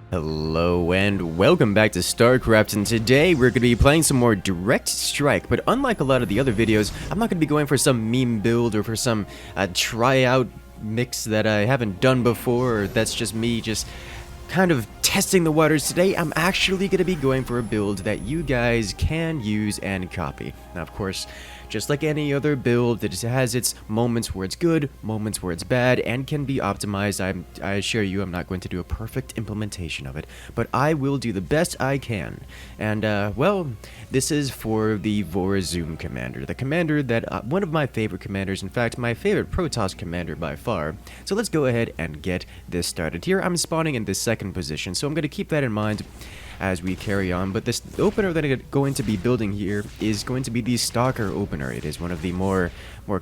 Hello and welcome back to StarCraft, and today we're going to be playing some more Direct Strike, but unlike a lot of the other videos, I'm not going to be going for some meme build or for some tryout mix that I haven't done before, or that's just me just kind of testing the waters. Today I'm actually going to be going for a build that you guys can use and copy. Now of course, just like any other build, it has its moments where it's good, moments where it's bad, and can be optimized. I assure you I'm not going to do a perfect implementation of it, but I will do the best I can. And, well, this is for the Vorazun commander, the commander that, one of my favorite commanders, in fact, my favorite Protoss commander by far. So let's go ahead and get this started. Here I'm spawning in the second position, so I'm going to keep that in mind as we carry on, but this opener that I'm going to be building here is going to be the Stalker Opener. It is one of the more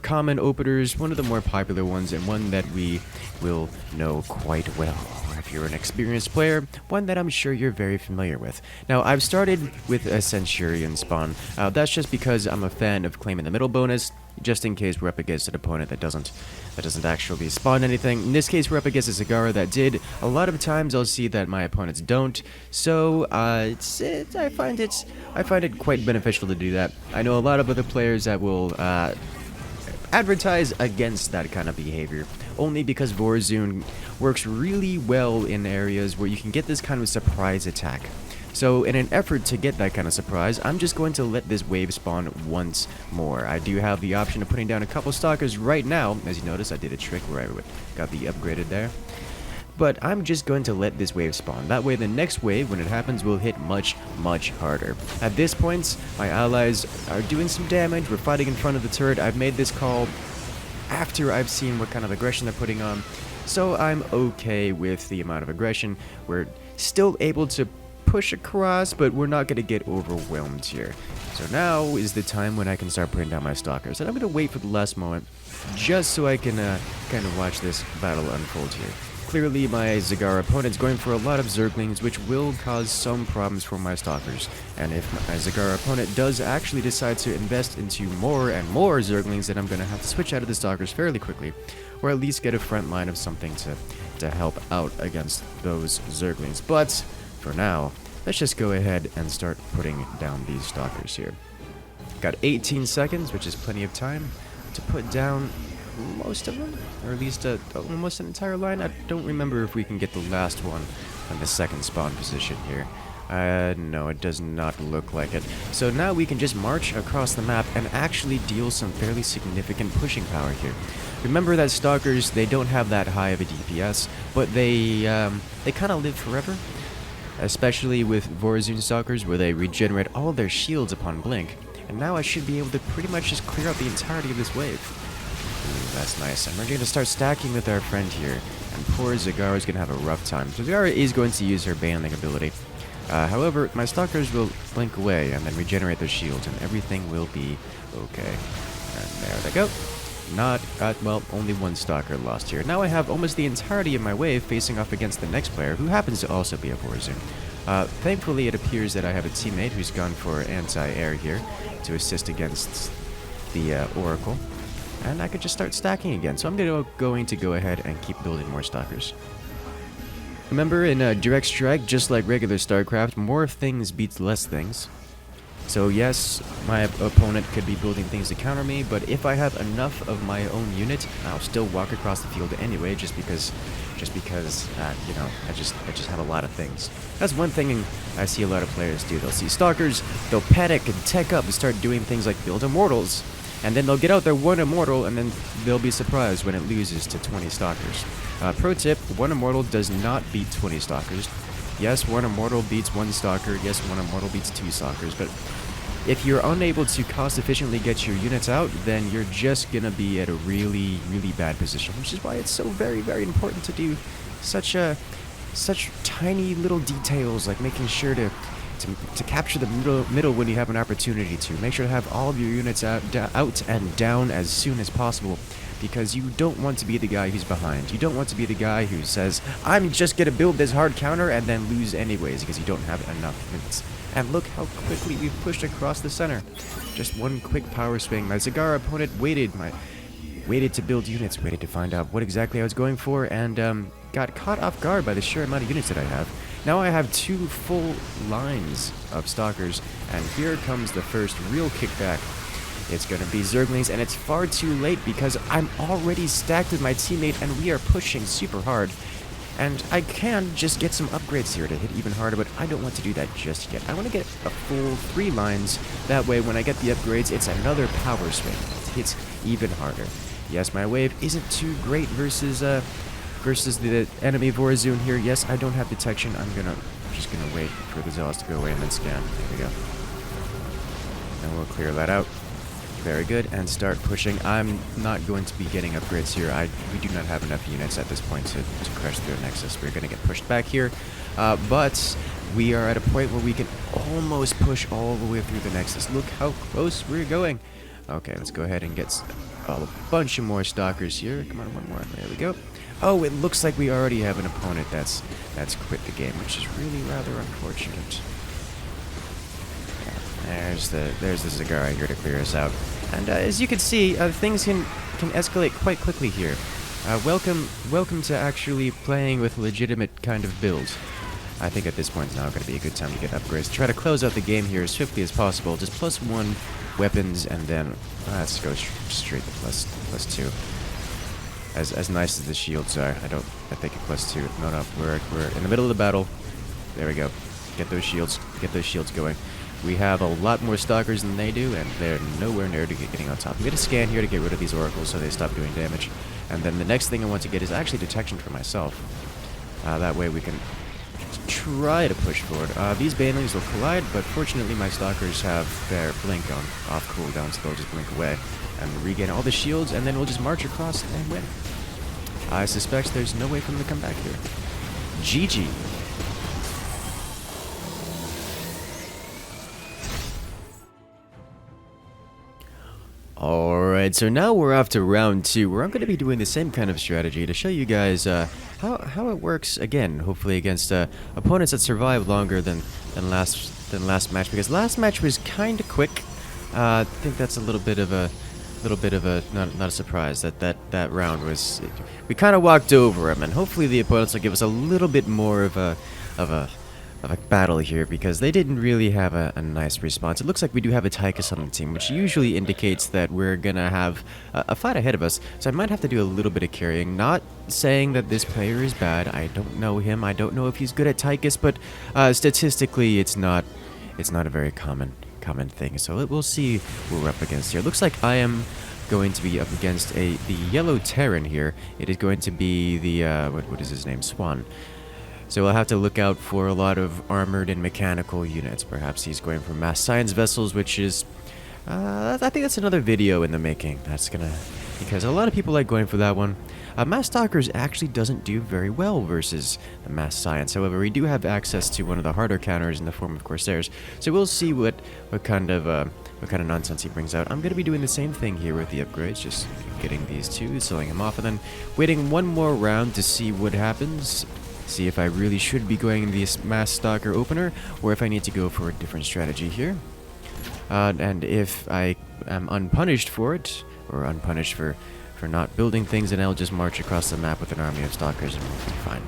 common openers, one of the more popular ones, and one that we will know quite well. If you're an experienced player, one that I'm sure you're very familiar with. Now, I've started with a Centurion spawn. That's just because I'm a fan of claiming the middle bonus, just in case we're up against an opponent that doesn't actually spawn anything. In this case, we're up against a Zagara that did. A lot of times, I'll see that my opponents don't. So I find it quite beneficial to do that. I know a lot of other players that will advertise against that kind of behavior, only because Vorazun works really well in areas where you can get this kind of surprise attack. So in an effort to get that kind of surprise, I'm just going to let this wave spawn once more. I do have the option of putting down a couple Stalkers right now. As you notice, I did a trick where I got the upgraded there. But I'm just going to let this wave spawn. That way the next wave, when it happens, will hit much, much harder. At this point, my allies are doing some damage. We're fighting in front of the turret. I've made this call after I've seen what kind of aggression they're putting on. So I'm okay with the amount of aggression. We're still able to push across, but we're not going to get overwhelmed here. So now is the time when I can start putting down my Stalkers. And I'm going to wait for the last moment, just so I can kind of watch this battle unfold here. Clearly, my Zagara opponent's going for a lot of Zerglings, which will cause some problems for my Stalkers. And if my Zagara opponent does actually decide to invest into more and more Zerglings, then I'm going to have to switch out of the Stalkers fairly quickly, or at least get a front line of something to help out against those Zerglings. But for now, let's just go ahead and start putting down these Stalkers here. Got 18 seconds, which is plenty of time to put down most of them, or at least almost an entire line. I don't remember if we can get the last one on the second spawn position here. No, it does not look like it. So now we can just march across the map and actually deal some fairly significant pushing power here. Remember that Stalkers, they don't have that high of a DPS, but they kind of live forever. Especially with Vorazun Stalkers, where they regenerate all of their shields upon blink. And now I should be able to pretty much just clear out the entirety of this wave. Ooh, that's nice. And we're going to start stacking with our friend here. And poor Zagara is going to have a rough time. So Zagara is going to use her Baneling ability. However, my Stalkers will blink away and then regenerate their shields, and everything will be okay. And there they go. Well, only one Stalker lost here. Now I have almost the entirety of my wave facing off against the next player, who happens to also be a Vorazun. Thankfully, it appears that I have a teammate who's gone for anti-air here to assist against the Oracle. And I could just start stacking again. So I'm going to go ahead and keep building more Stalkers. Remember, in Direct Strike, just like regular StarCraft, more things beats less things. So yes, my opponent could be building things to counter me, but if I have enough of my own unit, I'll still walk across the field anyway, just because, you know, I just have a lot of things. That's one thing I see a lot of players do. They'll see Stalkers, they'll panic and tech up and start doing things like build Immortals, and then they'll get out their one Immortal, and then they'll be surprised when it loses to 20 Stalkers. Pro tip, one Immortal does not beat 20 Stalkers. Yes, one Immortal beats one Stalker. Yes, one Immortal beats two Stalkers. But if you're unable to cost efficiently get your units out, then you're just going to be at a really, really bad position. Which is why it's so very, very important to do such tiny little details, like making sure to capture the middle when you have an opportunity to. Make sure to have all of your units out and down as soon as possible. Because you don't want to be the guy who's behind. You don't want to be the guy who says, I'm just going to build this hard counter and then lose anyways because you don't have enough minutes. And look how quickly we've pushed across the center. Just one quick power swing. My Zagara opponent waited to build units, waited to find out what exactly I was going for, and got caught off guard by the sheer amount of units that I have. Now I have 2 full lines of Stalkers, and here comes the first real kickback. It's going to be Zerglings, and it's far too late because I'm already stacked with my teammate, and we are pushing super hard. And I can just get some upgrades here to hit even harder, but I don't want to do that just yet. I want to get a full 3 lines. That way, when I get the upgrades, it's another power swing. It hits even harder. Yes, my wave isn't too great versus the enemy Vorazun here. Yes, I don't have detection. I'm just gonna wait for the Zealots to go away and then scan. There we go. And we'll clear that out. Very good, and start pushing. I'm not going to be getting upgrades here. We do not have enough units at this point to crash through the Nexus. We're going to get pushed back here, but we are at a point where we can almost push all the way through the Nexus. Look how close we're going. Okay, let's go ahead and get a bunch of more Stalkers here. Come on, one more. There we go. Oh, it looks like we already have an opponent that's quit the game, which is really rather unfortunate. There's the Zagara here to clear us out. And as you can see, things can escalate quite quickly here. Welcome to actually playing with legitimate kind of build. I think at this point it's now going to be a good time to get upgrades. Try to close out the game here as swiftly as possible. Just +1 weapons, and then let's go straight to +2. As nice as the shields are, I think a +2. No, we're in the middle of the battle. There we go. Get those shields going. We have a lot more Stalkers than they do, and they're nowhere near to getting on top. We get a scan here to get rid of these oracles so they stop doing damage. And then the next thing I want to get is actually detection for myself. That way we can try to push forward. These banelings will collide, but fortunately my Stalkers have their blink on off cooldown, so they'll just blink away and regain all the shields, and then we'll just march across and win. I suspect there's no way for them to come back here. GG. Alright, so now we're off to round 2, where I'm going to be doing the same kind of strategy to show you guys how it works again, hopefully against opponents that survive longer than last match, because last match was kind of quick. I think that's a little bit of a not a surprise that round was. We kind of walked over them, and hopefully the opponents will give us a little bit more of a battle here, because they didn't really have a nice response. It looks like we do have a Tychus on the team, which usually indicates that we're gonna have a fight ahead of us, so I might have to do a little bit of carrying. Not saying that this player is bad. I don't know him. I don't know if he's good at Tychus, but statistically it's not a very common thing. So we'll see what we're up against here. It looks like I am going to be up against the yellow Terran here. It is going to be the what is his name? Swan. So we'll have to look out for a lot of armored and mechanical units. Perhaps he's going for mass science vessels, which is, I think that's another video in the making. Because a lot of people like going for that one. Mass Stalkers actually doesn't do very well versus the mass science. However, we do have access to one of the harder counters in the form of Corsairs. So we'll see what kind of nonsense he brings out. I'm going to be doing the same thing here with the upgrades, just getting these two, selling them off, and then waiting one more round to see what happens. See if I really should be going in this mass Stalker Opener, or if I need to go for a different strategy here. And if I am unpunished for it, or unpunished for not building things, then I'll just march across the map with an army of Stalkers and we'll be fine.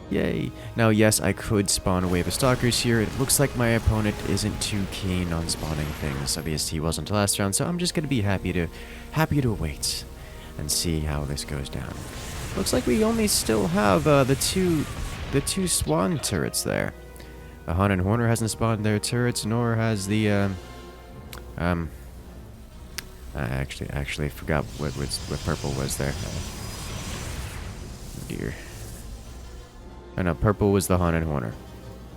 Yay! Now yes, I could spawn a wave of Stalkers here. It looks like my opponent isn't too keen on spawning things. Obviously he wasn't last round, so I'm just gonna be happy to wait and see how this goes down. Looks like we only still have the two Swan turrets there. The Han and Horner hasn't spawned their turrets, nor has the I actually forgot what purple was there. Oh dear. Oh no, purple was the Han and Horner,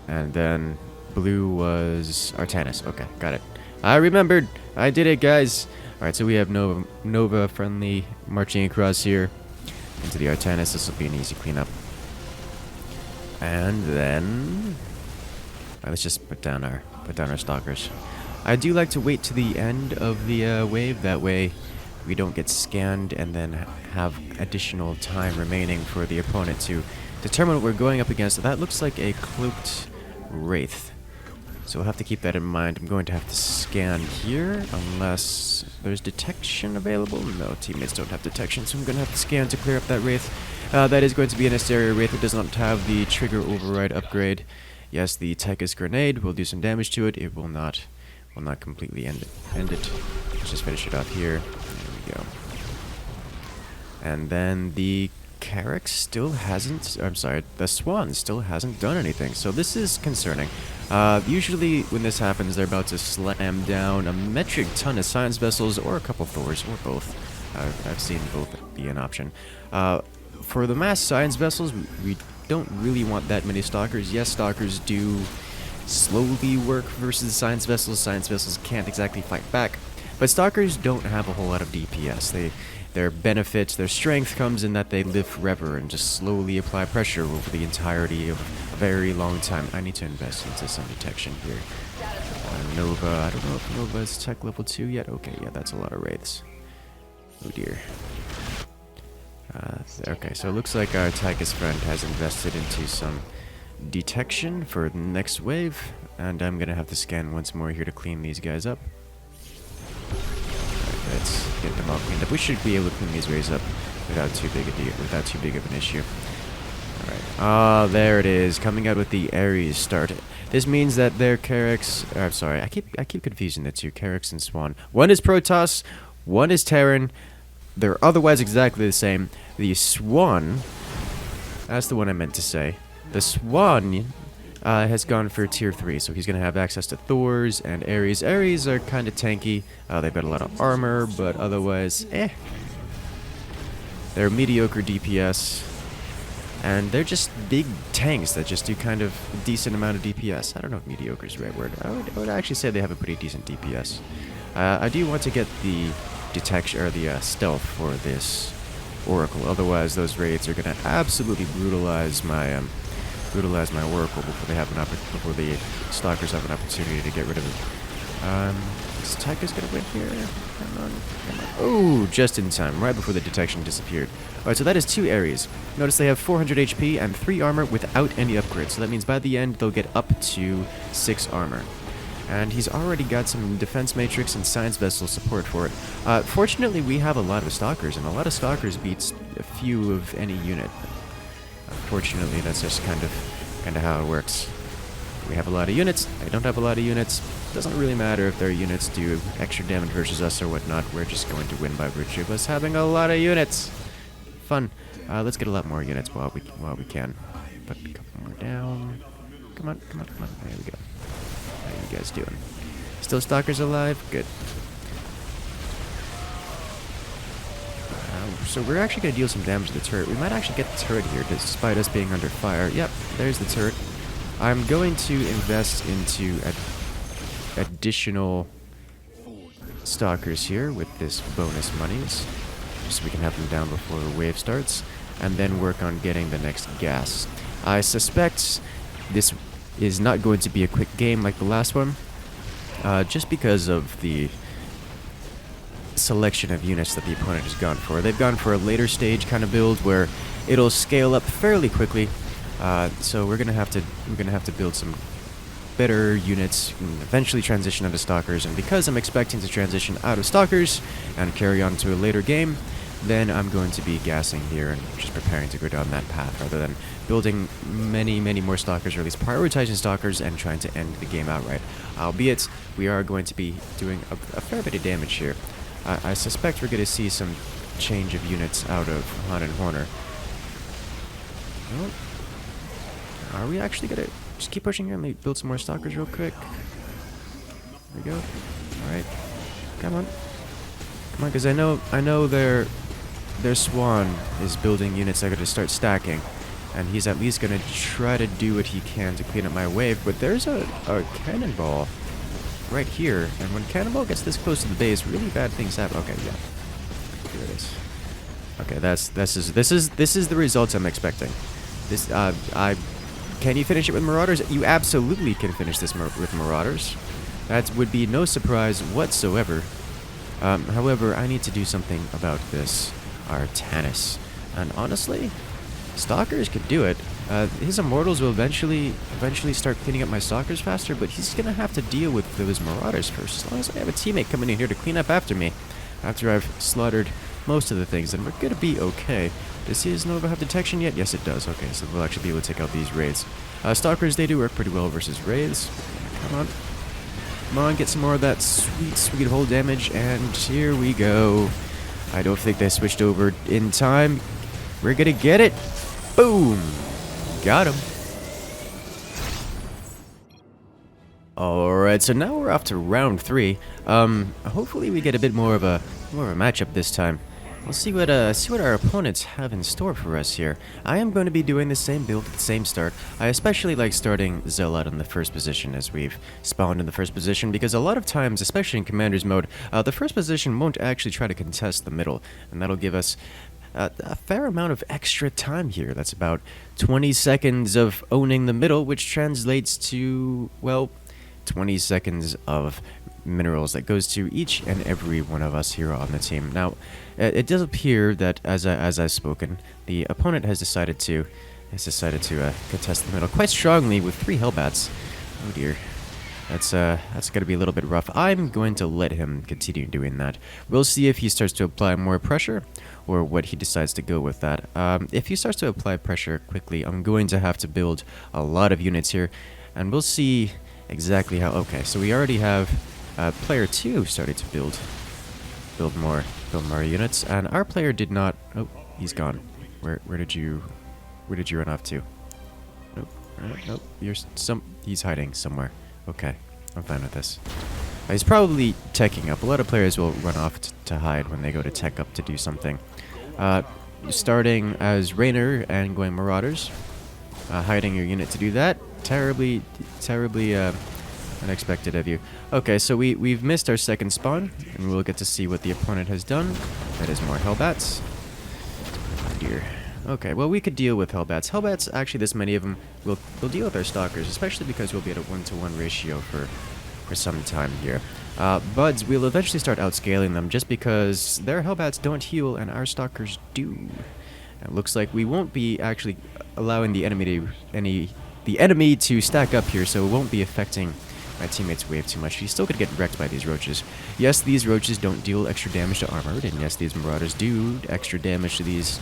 and then blue was Artanis. Okay, got it. I remembered. I did it, guys. All right, so we have Nova friendly marching across here into the Artanis. This will be an easy cleanup. And then let's just put down our Stalkers. I do like to wait to the end of the wave. That way we don't get scanned and then have additional time remaining for the opponent to determine what we're going up against. That looks like a cloaked Wraith, so we'll have to keep that in mind. I'm going to have to scan here unless there's detection available. No, teammates don't have detection, so I'm going to have to scan to clear up that Wraith. That is going to be an Asteria Wraith that does not have the trigger override upgrade. Yes, the Tychus Grenade will do some damage to it. It will not completely end it. Let's just finish it off here. There we go. And then the Carrack still hasn't, I'm sorry, the Swan still hasn't done anything, so this is concerning. Usually when this happens, they're about to slam down a metric ton of science vessels, or a couple Thors, or both. I've seen both be an option. For the mass science vessels, we don't really want that many Stalkers. Yes, Stalkers do slowly work versus science vessels. Science vessels can't exactly fight back, but Stalkers don't have a whole lot of DPS. Their benefit, their strength comes in that they live forever and just slowly apply pressure over the entirety of a very long time. I need to invest into some detection here. Nova, I don't know if Nova is tech level 2 yet. Okay, yeah, that's a lot of wraiths. Oh dear. Okay, so it looks like our Tychus friend has invested into some detection for the next wave, and I'm gonna have to scan once more here to clean these guys up. Let's get them all cleaned up. We should be able to clean these waves up without too big of an issue. Alright. Ah, there it is. Coming out with the Ares start. This means that their Carracks, I'm sorry, I keep confusing the two, Carracks and Swan. One is Protoss, one is Terran. They're otherwise exactly the same. The Swan, that's the one I meant to say. The Swan has gone for tier 3, so he's going to have access to Thors and Ares. Ares are kind of tanky. They've got a lot of armor, but otherwise, They're mediocre DPS, and they're just big tanks that just do kind of a decent amount of DPS. I don't know if mediocre is the right word. I would actually say they have a pretty decent DPS. I do want to get the detection, or the stealth for this Oracle, otherwise those raids are going to absolutely brutalize my Oracle before the Stalkers have an opportunity to get rid of it. Is Tychus gonna win here? Come on. Oh, just in time, right before the detection disappeared. Alright, so that is 2 Ares. Notice they have 400 HP and 3 armor without any upgrades, so that means by the end they'll get up to 6 armor. And he's already got some defense matrix and science vessel support for it. Fortunately, we have a lot of Stalkers, and a lot of Stalkers beats a few of any unit. Unfortunately, that's just kind of how it works. We have a lot of units. I don't have a lot of units. Doesn't really matter if their units do extra damage versus us or whatnot. We're just going to win by virtue of us having a lot of units. Fun. Let's get a lot more units while we can. Put a couple more down. Come on. There we go. How are you guys doing? Still Stalkers alive? Good. So we're actually going to deal some damage to the turret. We might actually get the turret here, despite us being under fire. Yep, there's the turret. I'm going to invest into additional Stalkers here with this bonus monies, just so we can have them down before the wave starts, and then work on getting the next gas. I suspect this is not going to be a quick game like the last one, just because of the selection of units that the opponent has gone for. They've gone for a later stage kind of build where it'll scale up fairly quickly. So we're gonna have to build some better units and eventually transition into Stalkers. And because I'm expecting to transition out of Stalkers and carry on to a later game, then I'm going to be gassing here and just preparing to go down that path rather than building many more Stalkers, or at least prioritizing Stalkers and trying to end the game outright. Albeit we are going to be doing a fair bit of damage here. I suspect we're going to see some change of units out of Han and Horner. Oh. Are we actually going to just keep pushing here and maybe build some more Stalkers real quick? There we go. Alright. Come on, because I know their Swan is building units that are going to start stacking. And he's at least going to try to do what he can to clean up my wave. But there's a cannonball right here, and when Cannonball gets this close to the base, really bad things happen. Okay, yeah. Here it is. Okay, this is the results I'm expecting. This can you finish it with Marauders? You absolutely can finish this with Marauders. That would be no surprise whatsoever. However, I need to do something about this Artanis. And honestly, Stalkers could do it. His Immortals will eventually start cleaning up my Stalkers faster, but he's gonna have to deal with those Marauders first. As long as I have a teammate coming in here to clean up after me, after I've slaughtered most of the things, then we're gonna be okay. Does his Nova have detection yet? Yes, it does. Okay, so we'll actually be able to take out these raids. Stalkers, they do work pretty well versus raids. Come on. Come on, get some more of that sweet, sweet hull damage, and here we go. I don't think they switched over in time. We're gonna get it. Boom! Got him. Alright, so now we're off to round 3. Hopefully we get a bit more of a matchup this time. We'll see what our opponents have in store for us here. I am going to be doing the same build at the same start. I especially like starting Zealot in the first position as we've spawned in the first position, because a lot of times, especially in Commander's mode, the first position won't actually try to contest the middle, and that'll give us a fair amount of extra time here. That's about 20 seconds of owning the middle, which translates to, well, 20 seconds of minerals that goes to each and every one of us here on the team. Now, it does appear that, as I've spoken, the opponent has decided to contest the middle quite strongly with 3 Hellbats. Oh dear. That's going to be a little bit rough. I'm going to let him continue doing that. We'll see if he starts to apply more pressure, or what he decides to go with that. If he starts to apply pressure quickly, I'm going to have to build a lot of units here, and we'll see exactly how. Okay, so we already have player 2 started to build more units, and our player did not. Oh, he's gone. Where did you run off to? Nope. Nope. He's hiding somewhere. Okay, I'm fine with this. He's probably teching up. A lot of players will run off to hide when they go to tech up to do something. Starting as Rainer and going Marauders. Hiding your unit to do that. Terribly unexpected of you. Okay, so we've missed our second spawn, and we'll get to see what the opponent has done. That is more Hellbats. Oh dear. Okay, well, we could deal with Hellbats. Hellbats, actually, this many of them, we'll deal with our Stalkers, especially because we'll be at a 1-to-1 ratio for some time here. Buds, we'll eventually start outscaling them just because their Hellbats don't heal and our Stalkers do. It looks like we won't be actually allowing the enemy to stack up here, so it won't be affecting my teammates' wave too much. He's still gonna get wrecked by these roaches. Yes, these roaches don't deal extra damage to armored, and yes, these Marauders do extra damage to these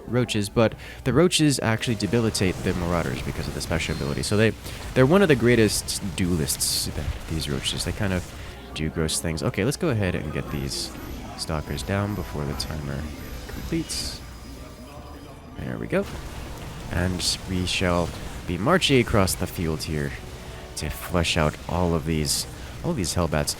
roaches, but the roaches actually debilitate the Marauders because of the special ability. So they're one of the greatest duelists, these roaches. They kind of do gross things. Okay, let's go ahead and get these Stalkers down before the timer completes. There we go. And we shall be marching across the field here to flush out all of these Hellbats.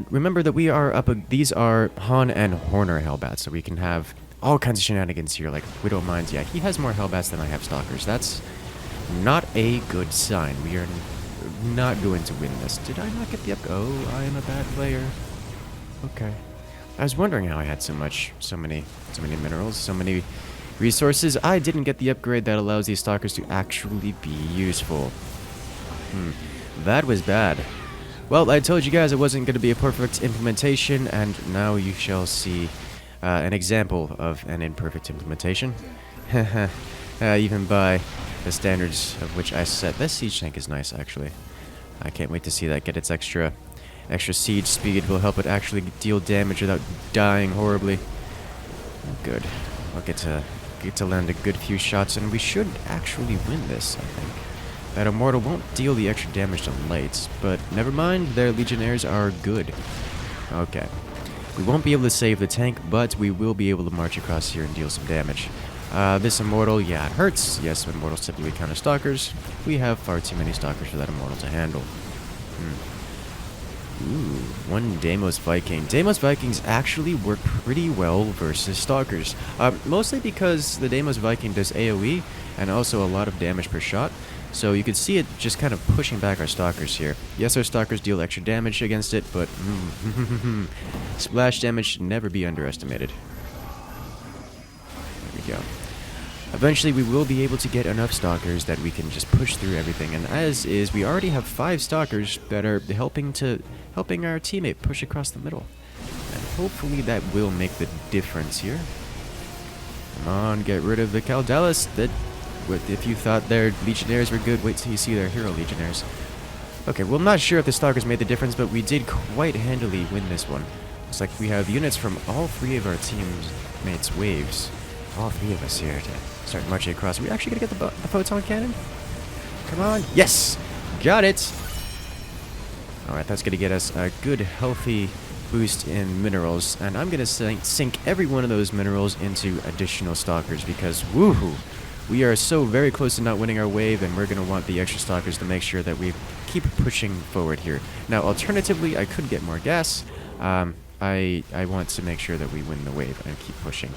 Remember that these are Han and Horner Hellbats, so we can have all kinds of shenanigans here, like Widow Mines. Yeah, he has more Hellbats than I have Stalkers. That's not a good sign. We are not going to win this. Did I not get the up? Oh, I am a bad player. Okay. I was wondering how I had so many minerals, so many resources. I didn't get the upgrade that allows these Stalkers to actually be useful. That was bad. Well, I told you guys it wasn't going to be a perfect implementation, and now you shall see an example of an imperfect implementation. Even by the standards of which I set. This siege tank is nice, actually. I can't wait to see that get its extra siege speed. Will help it actually deal damage without dying horribly. Good. I'll get to land a good few shots, and we should actually win this, I think. That Immortal won't deal the extra damage to lights, but never mind, their Legionnaires are good. Okay. We won't be able to save the tank, but we will be able to march across here and deal some damage. This Immortal, yeah, it hurts. Yes, Immortals typically counter Stalkers. We have far too many Stalkers for that Immortal to handle. Ooh, one Deimos Viking. Deimos Vikings actually work pretty well versus Stalkers. Mostly because the Deimos Viking does AoE and also a lot of damage per shot. So you can see it just kind of pushing back our Stalkers here. Yes, our Stalkers deal extra damage against it, but splash damage should never be underestimated. There we go. Eventually, we will be able to get enough Stalkers that we can just push through everything. And as is, we already have 5 Stalkers that are helping our teammate push across the middle. And hopefully that will make the difference here. Come on, get rid of the Caldalis. If you thought their Legionnaires were good, wait till you see their Hero Legionnaires. Okay, well, I'm not sure if the Stalkers made the difference, but we did quite handily win this one. Looks like we have units from all 3 of our teammates' waves all three of us here to start marching across. Are we actually gonna get the photon cannon? Come on. Yes! Got it! Alright, that's gonna get us a good, healthy boost in minerals. And I'm gonna sink every one of those minerals into additional stalkers because, woohoo! We are so very close to not winning our wave, and we're going to want the extra stalkers to make sure that we keep pushing forward here. Now, alternatively, I could get more gas. I want to make sure that we win the wave and keep pushing.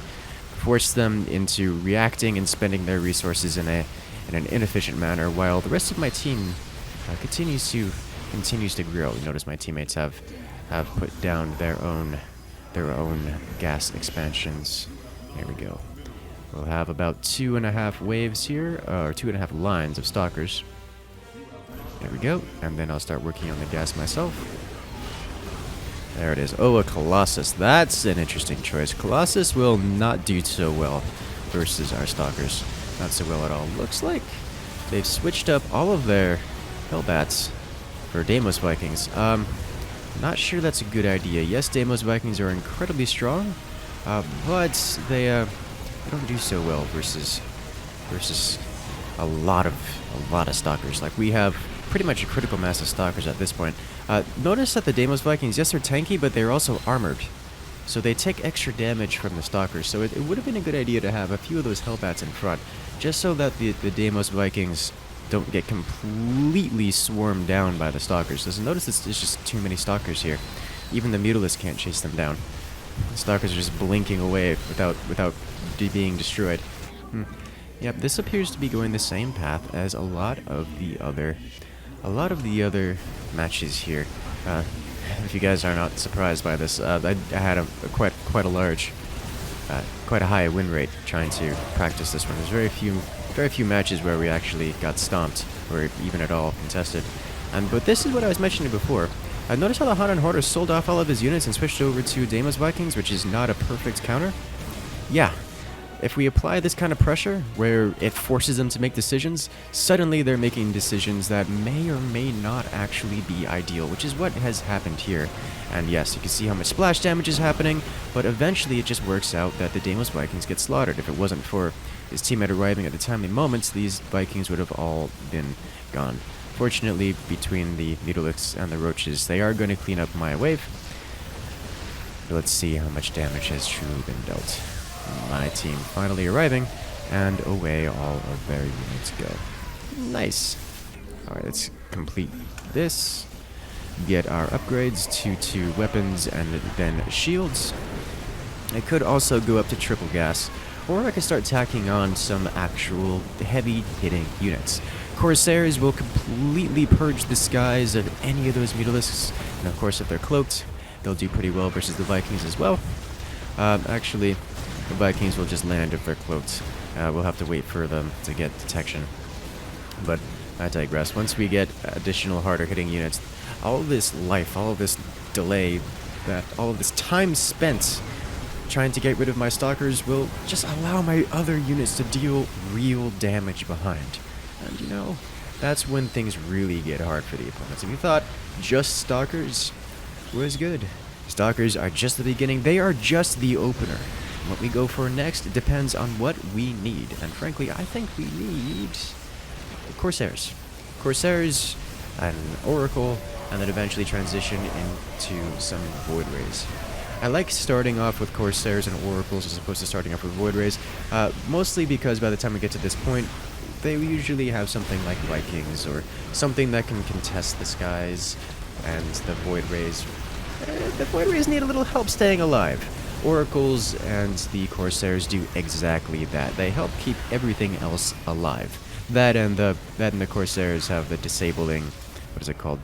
Force them into reacting and spending their resources in an inefficient manner, while the rest of my team continues to grow. Notice my teammates have put down their own gas expansions. There we go. We'll have about 2.5 waves here, or 2.5 lines of stalkers. There we go. And then I'll start working on the gas myself. There it is. Oh, a Colossus. That's an interesting choice. Colossus will not do so well versus our stalkers. Not so well at all. Looks like they've switched up all of their Hellbats for Deimos Vikings. Not sure that's a good idea. Yes, Deimos Vikings are incredibly strong, but they don't do so well versus a lot of stalkers. Like, we have pretty much a critical mass of stalkers at this point. Notice that the Deimos Vikings, yes, they're tanky, but they're also armored, so they take extra damage from the stalkers. So it would have been a good idea to have a few of those Hellbats in front, just so that the Deimos Vikings don't get completely swarmed down by the stalkers. So notice there's just too many stalkers here. Even the Mutalisks can't chase them down. The stalkers are just blinking away without being destroyed. Yep, this appears to be going the same path as a lot of the other matches here. If you guys are not surprised by this, I had quite a high win rate trying to practice this one. There's very few matches where we actually got stomped or even at all contested. But this is what I was mentioning before. Notice how the Han and Hoarder sold off all of his units and switched over to Deimos Vikings, which is not a perfect counter. Yeah, if we apply this kind of pressure, where it forces them to make decisions, suddenly they're making decisions that may or may not actually be ideal, which is what has happened here. And yes, you can see how much splash damage is happening, but eventually it just works out that the Deimos Vikings get slaughtered. If it wasn't for his teammate arriving at the timely moments, these Vikings would have all been gone. Fortunately, between the Mutalisks and the Roaches, they are going to clean up my wave. Let's see how much damage has truly been dealt. My team finally arriving, and away all of their units go. Nice. Alright, let's complete this. Get our upgrades to weapons and then shields. I could also go up to triple gas, or I could start tacking on some actual heavy-hitting units. Corsairs will completely purge the skies of any of those Mutalisks, and of course if they're cloaked, they'll do pretty well versus the Vikings as well. Actually, the Vikings will just land if they're cloaked. We'll have to wait for them to get detection. But I digress. Once we get additional harder hitting units, all of this life, all of this delay, all of this time spent trying to get rid of my stalkers will just allow my other units to deal real damage behind. And you know, that's when things really get hard for the opponents. If you thought just stalkers was good, stalkers are just the beginning. They are just the opener. And what we go for next depends on what we need. And frankly, I think we need Corsairs. Corsairs, an Oracle, and then eventually transition into some Void Rays. I like starting off with Corsairs and Oracles as opposed to starting off with Void Rays, mostly because by the time we get to this point, they usually have something like Vikings or something that can contest the skies, and the Void Rays need a little help staying alive. Oracles and the Corsairs do exactly that. They help keep everything else alive. That and the Corsairs have the disabling, what is it called,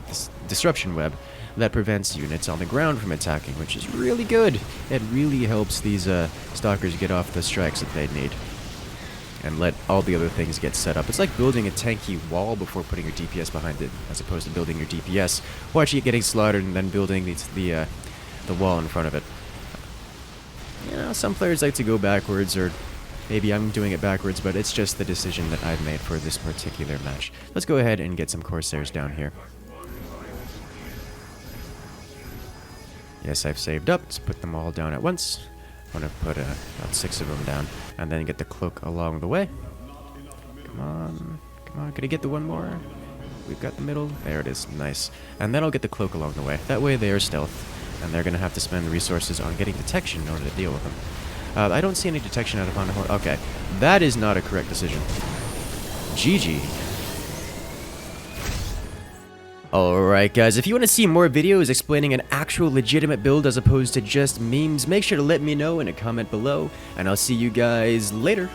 disruption web that prevents units on the ground from attacking, which is really good. It really helps these stalkers get off the strikes that they need and let all the other things get set up. It's like building a tanky wall before putting your DPS behind it, as opposed to building your DPS, watching it getting slaughtered, and then building the wall in front of it. You know, some players like to go backwards, or maybe I'm doing it backwards, but it's just the decision that I've made for this particular match. Let's go ahead and get some Corsairs down here. Yes, I've saved up. Let's put them all down at once. want to put about 6 of them down, and then get the cloak along the way. Come on, come on, can I get the one more? We've got the middle, there it is, nice. And then I'll get the cloak along the way. That way they are stealth, and they're going to have to spend resources on getting detection in order to deal with them. I don't see any detection out of on the okay, that is not a correct decision. GG. Alright guys, if you want to see more videos explaining an actual legitimate build as opposed to just memes, make sure to let me know in a comment below, and I'll see you guys later.